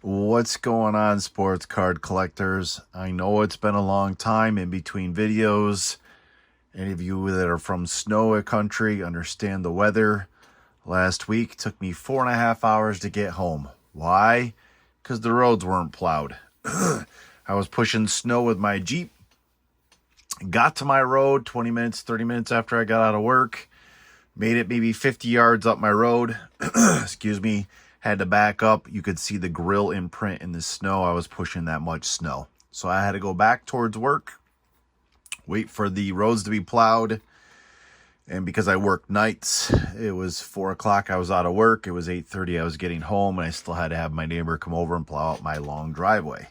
What's going on, sports card collectors? I know it's been a long time in between videos. Any of you that are from snow country understand the weather. Last week took me 4.5 hours to get home. Why? Because the roads weren't plowed. I was pushing snow with my Jeep. Got to my road 20 minutes, 30 minutes after I got out of work. Made it maybe 50 yards up my road. Excuse me. Had to back up. You could see the grill imprint in the snow. I was pushing that much snow. So I had to go back towards work, wait for the roads to be plowed. And because I work nights, it was 4 o'clock. I was out of work. It was 8:30. I was getting home, and I still had to have my neighbor come over and plow out my long driveway.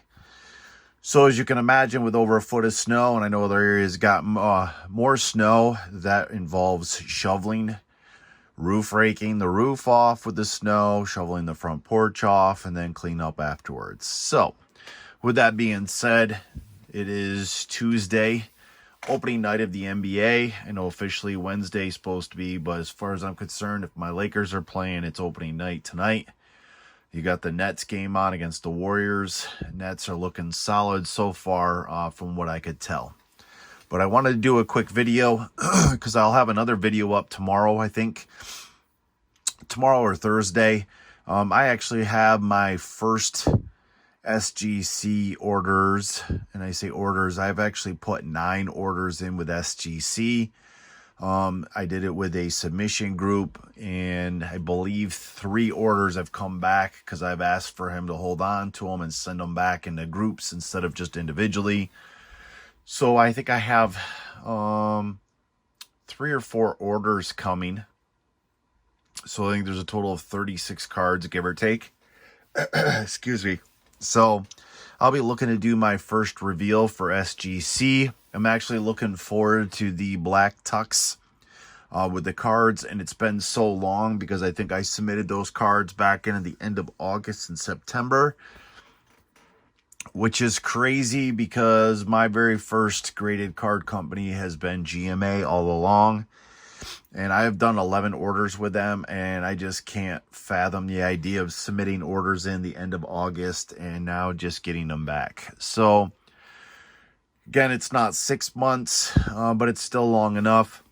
So as you can imagine, with over a foot of snow, and I know other areas got more snow, that involves shoveling, roof raking the roof off with the snow, shoveling the front porch off, and then clean up afterwards. So with that being said, it is Tuesday, opening night of the NBA. I know officially Wednesday is supposed to be, but as far as I'm concerned, if my Lakers are playing, it's opening night tonight. You got the Nets game on against the Warriors. Nets are looking solid so far from what I could tell. But I wanted to do a quick video because I'll have another video up tomorrow, I think. Tomorrow or Thursday. I actually have my first SGC orders. And I say orders, I've actually put 9 orders in with SGC. I did it with a submission group, and I believe 3 orders have come back because I've asked for him to hold on to them and send them back into groups instead of just individually. So I think I have 3 or 4 orders coming. So I think there's a total of 36 cards, give or take. Excuse me. So I'll be looking to do my first reveal for SGC. I'm actually looking forward to the black tux with the cards, and it's been so long because I think I submitted those cards back in at the end of August and September, which is crazy because my very first graded card company has been GMA all along. And I have done 11 orders with them, and I just can't fathom the idea of submitting orders in the end of August and now just getting them back. So, again, it's not 6 months, but it's still long enough.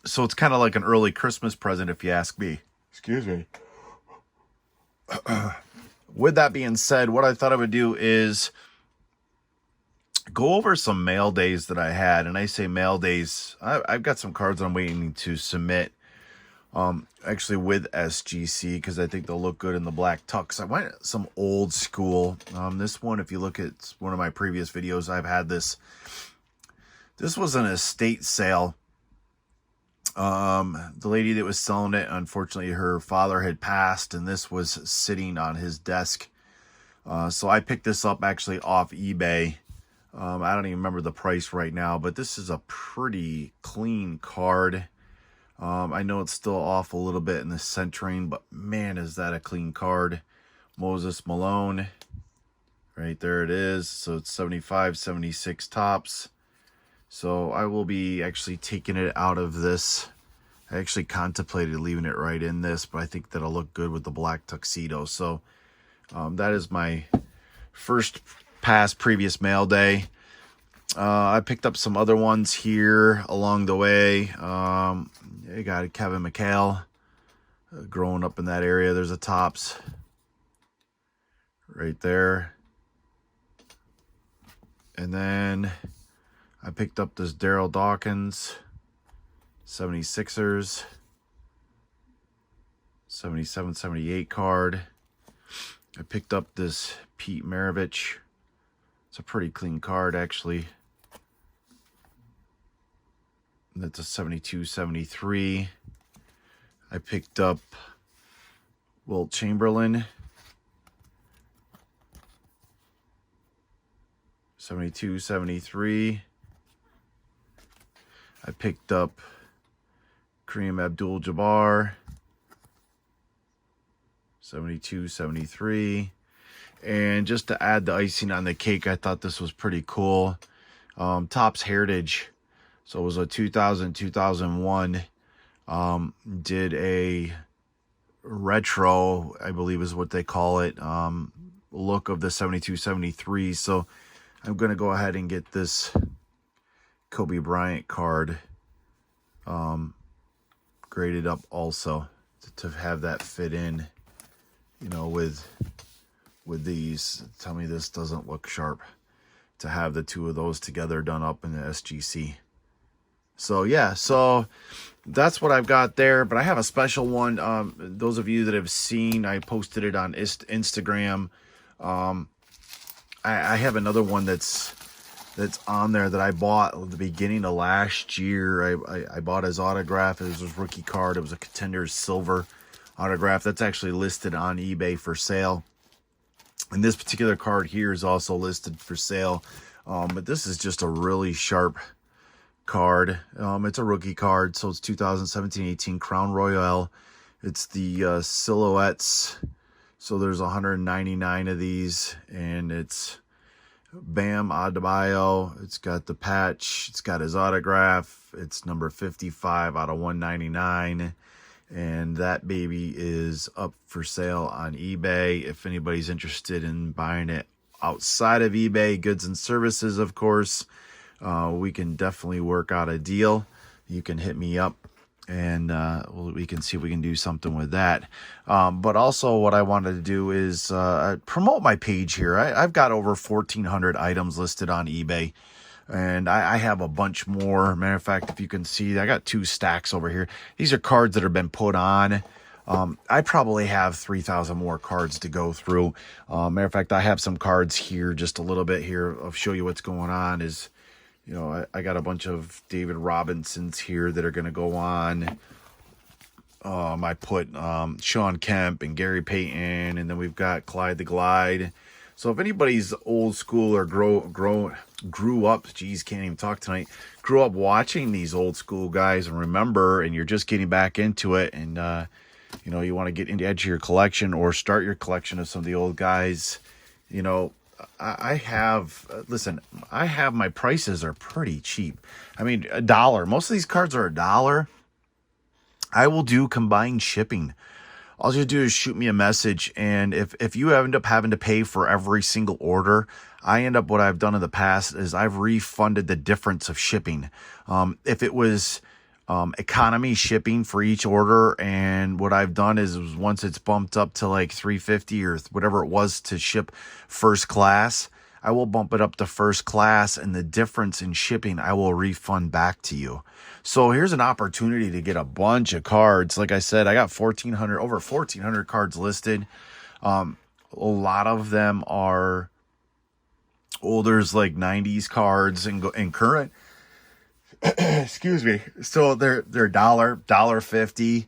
So it's kind of like an early Christmas present, if you ask me. Excuse me. With that being said, what I thought I would do is go over some mail days that I had. And I say mail days, I've got some cards I'm waiting to submit actually with SGC because I think they'll look good in the black tux. I went some old school. This one, if you look at one of my previous videos, I've had this. This was an estate sale. The lady that was selling it, unfortunately, her father had passed, and this was sitting on his desk. So I picked this up actually off eBay. I don't even remember the price right now, but this is a pretty clean card. I know it's still off a little bit in the centering, but man, is that a clean card. Moses Malone. Right there it is. So it's 75, 76 tops. So I will be actually taking it out of this. I actually contemplated leaving it right in this, but I think that'll look good with the black tuxedo. So that is my first previous mail day. I picked up some other ones here along the way. I got Kevin McHale growing up in that area. There's a tops right there. And then I picked up this Daryl Dawkins 76ers 77, 78 card. I picked up this Pete Maravich. It's a pretty clean card, actually. That's a 72, 73. I picked up Wilt Chamberlain. 72, 73. I picked up Kareem Abdul-Jabbar. 72, 73. And just to add the icing on the cake, I thought this was pretty cool. Topps Heritage. So it was a 2000, 2001. Did a retro, I believe is what they call it, look of the 72-73. So I'm going to go ahead and get this Kobe Bryant card graded up also to have that fit in, you know, with these. Tell me this doesn't look sharp, to have the two of those together done up in the SGC. So yeah, so that's what I've got there. But I have a special one. Those of you that have seen, I posted it on Instagram. I have another one that's on there that I bought at the beginning of last year. I bought his autograph. It was his rookie card. It was a Contenders silver autograph. That's actually listed on eBay for sale. And this particular card here is also listed for sale. But this is just a really sharp card. It's a rookie card, so it's 2017-18 Crown Royale. It's the silhouettes. So there's 199 of these, and it's Bam Adebayo. It's got the patch. It's got his autograph. It's number 55 out of 199. And that baby is up for sale on eBay. If anybody's interested in buying it outside of eBay, goods and services, of course, we can definitely work out a deal. You can hit me up, and we can see if we can do something with that. But also what I wanted to do is promote my page here. I've got over 1,400 items listed on eBay, and I have a bunch more. Matter of fact, if you can see, I got 2 stacks over here. These are cards that have been put on. I probably have 3,000 more cards to go through. Matter of fact, I have some cards here, just a little bit here. I'll show you what's going on. Is, you know, I got a bunch of David Robinsons here that are going to go on. I put Sean Kemp and Gary Payton, and then we've got Clyde the Glide. So if anybody's old school or grew up, geez, can't even talk tonight, grew up watching these old school guys and remember, and you're just getting back into it, and you know, you want to get into edge of your collection or start your collection of some of the old guys, you know, I have, listen, I have, my prices are pretty cheap. I mean, $1. Most of these cards are $1. I will do combined shipping. All you do is shoot me a message, and if you end up having to pay for every single order, what I've done in the past is I've refunded the difference of shipping. If it was economy shipping for each order, and what I've done is once it's bumped up to like $350 or whatever it was to ship first class, I will bump it up to first class, and the difference in shipping I will refund back to you. So here's an opportunity to get a bunch of cards. Like I said, I got over 1,400 cards listed. A lot of them are older, like 90s cards and current. Excuse me. So they're $1.50.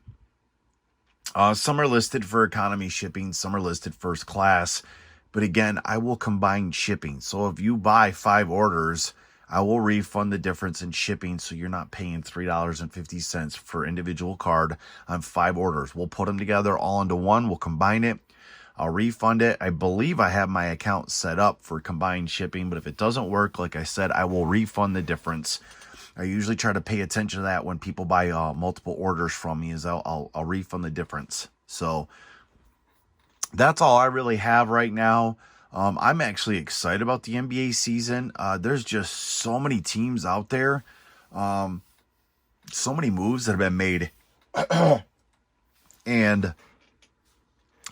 Some are listed for economy shipping, some are listed first class. But again, I will combine shipping. So if you buy 5 orders, I will refund the difference in shipping, so you're not paying $3.50 for individual card on 5 orders. We'll put them together all into one. We'll combine it. I'll refund it. I believe I have my account set up for combined shipping, but if it doesn't work, like I said, I will refund the difference. I usually try to pay attention to that when people buy multiple orders from me, is I'll refund the difference. So that's all I really have right now. I'm actually excited about the NBA season. There's just so many teams out there. So many moves that have been made. And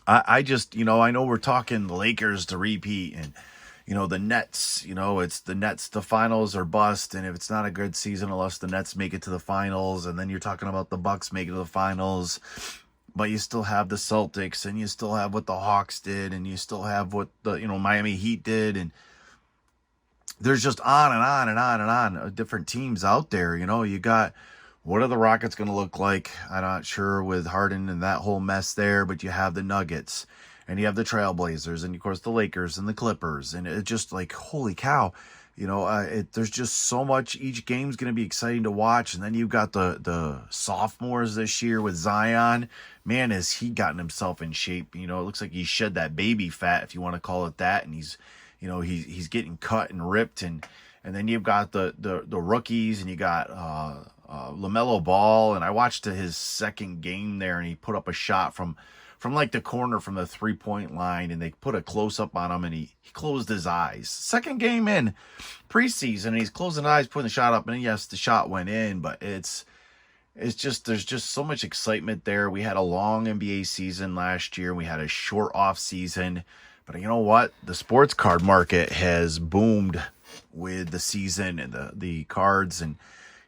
I just, you know, I know we're talking the Lakers to repeat, and, you know, the Nets, you know, it's the Nets, the finals or bust. And if it's not a good season, unless the Nets make it to the finals, and then you're talking about the Bucks making it to the finals. But you still have the Celtics, and you still have what the Hawks did, and you still have what the, you know, Miami Heat did, and there's just on and on and on and on different teams out there. You know, you got, what are the Rockets going to look like? I'm not sure with Harden and that whole mess there, but you have the Nuggets, and you have the Trailblazers, and of course the Lakers and the Clippers, and it's just like, holy cow. You know, there's just so much. Each game's going to be exciting to watch. And then you've got the sophomores this year with Zion. Man, has he gotten himself in shape. You know, it looks like he shed that baby fat, if you want to call it that. And he's, you know, he's getting cut and ripped. And then you've got the rookies, and you got LaMelo Ball. And I watched his second game there, and he put up a shot from from like the corner from the 3-point line, and they put a close-up on him, and he closed his eyes. Second game in preseason, and he's closing his eyes, putting the shot up, and yes, the shot went in, but it's just, there's just so much excitement there. We had a long NBA season last year. We had a short off season, but you know what? The sports card market has boomed with the season and the cards, and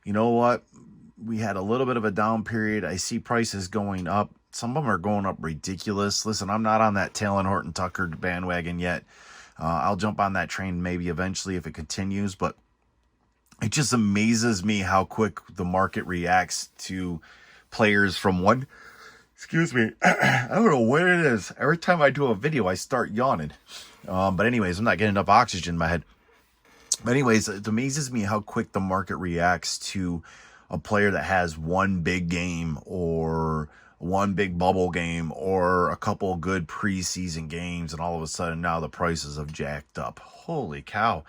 you know what? We had a little bit of a down period. I see prices going up. Some of them are going up ridiculous. Listen, I'm not on that Talon Horton Tucker bandwagon yet. I'll jump on that train maybe eventually if it continues, but it just amazes me how quick the market reacts to players from one. Excuse me. I don't know what it is. Every time I do a video, I start yawning. But anyways, I'm not getting enough oxygen in my head. But anyways, it amazes me how quick the market reacts to a player that has one big game or one big bubble game or a couple good preseason games, and all of a sudden now the prices have jacked up. Holy cow.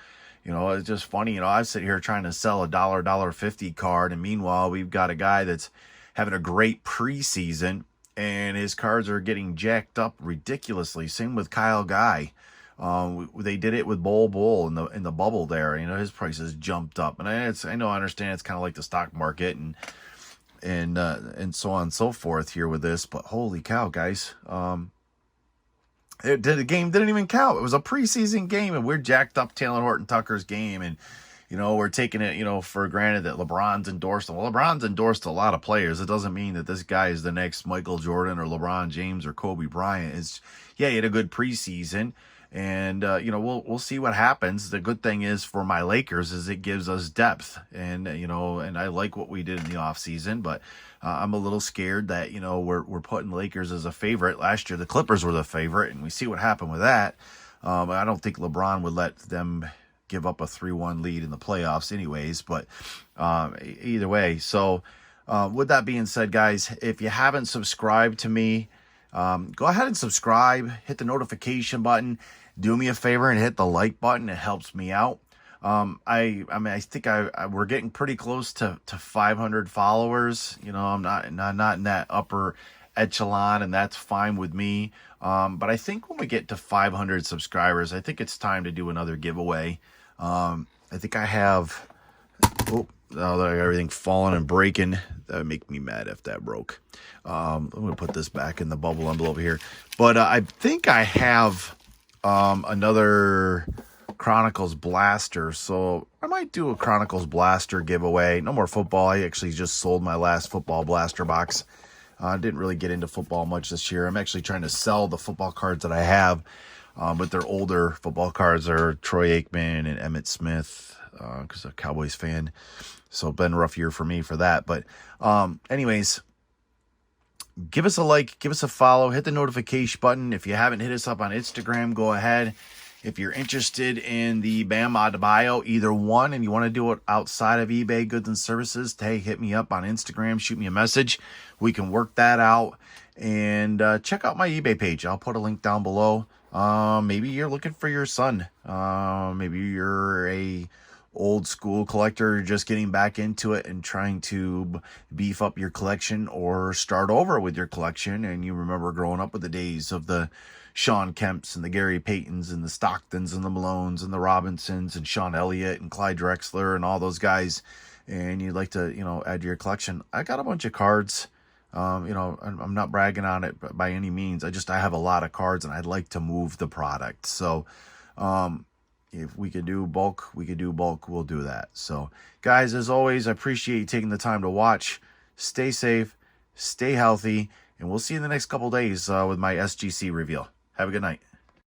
You know, it's just funny. You know, I sit here trying to sell a $1.50 card, and meanwhile, we've got a guy that's having a great preseason, and his cards are getting jacked up ridiculously. Same with Kyle Guy. They did it with Bull in the bubble there. You know, his prices jumped up, and I understand it's kind of like the stock market and so on and so forth here with this. But holy cow, guys! The game didn't even count. It was a preseason game, and we're jacked up Talon Horton Tucker's game, and you know, we're taking it, you know, for granted that LeBron's endorsed him. Well, LeBron's endorsed a lot of players. It doesn't mean that this guy is the next Michael Jordan or LeBron James or Kobe Bryant. He had a good preseason, and you know, we'll see what happens. The good thing is for my Lakers is it gives us depth, and you know, and I like what we did in the offseason, but I'm a little scared that, you know, we're putting Lakers as a favorite. Last year, the Clippers were the favorite, and we see what happened with that. I don't think LeBron would let them give up a 3-1 lead in the playoffs anyways, but either way. So with that being said, guys, if you haven't subscribed to me, go ahead and subscribe, hit the notification button, do me a favor and hit the like button. It helps me out. I mean, I think we're getting pretty close to 500 followers. You know, I'm not in that upper echelon, and that's fine with me. But I think when we get to 500 subscribers, I think it's time to do another giveaway. I think I have, everything falling and breaking. That would make me mad if that broke. I'm going to put this back in the bubble envelope here. But I think I have another Chronicles Blaster, so I might do a Chronicles Blaster giveaway. No more football. I actually just sold my last football blaster box. I didn't really get into football much this year. I'm actually trying to sell the football cards that I have, but they're older football cards. Are Troy Aikman and Emmitt Smith, because I'm a Cowboys fan. So it's been a rough year for me for that. But anyways, give us a like, give us a follow, hit the notification button. If you haven't hit us up on Instagram, go ahead. If you're interested in the Bam Adebayo, either one, and you want to do it outside of eBay Goods and Services, hey, hit me up on Instagram, shoot me a message. We can work that out. And check out my eBay page. I'll put a link down below. Maybe you're looking for your son. Maybe you're a old school collector, just getting back into it and trying to beef up your collection or start over with your collection. And you remember growing up with the days of the Sean Kemps and the Gary Paytons and the Stocktons and the Malones and the Robinsons and Sean Elliott and Clyde Drexler and all those guys, and you'd like to, you know, add to your collection. I got a bunch of cards. You know, I'm not bragging on it by any means. I have a lot of cards, and I'd like to move the product. So if we could do bulk, we'll do that. So guys, as always, I appreciate you taking the time to watch. Stay safe, stay healthy, and we'll see you in the next couple days with my SGC reveal. Have a good night.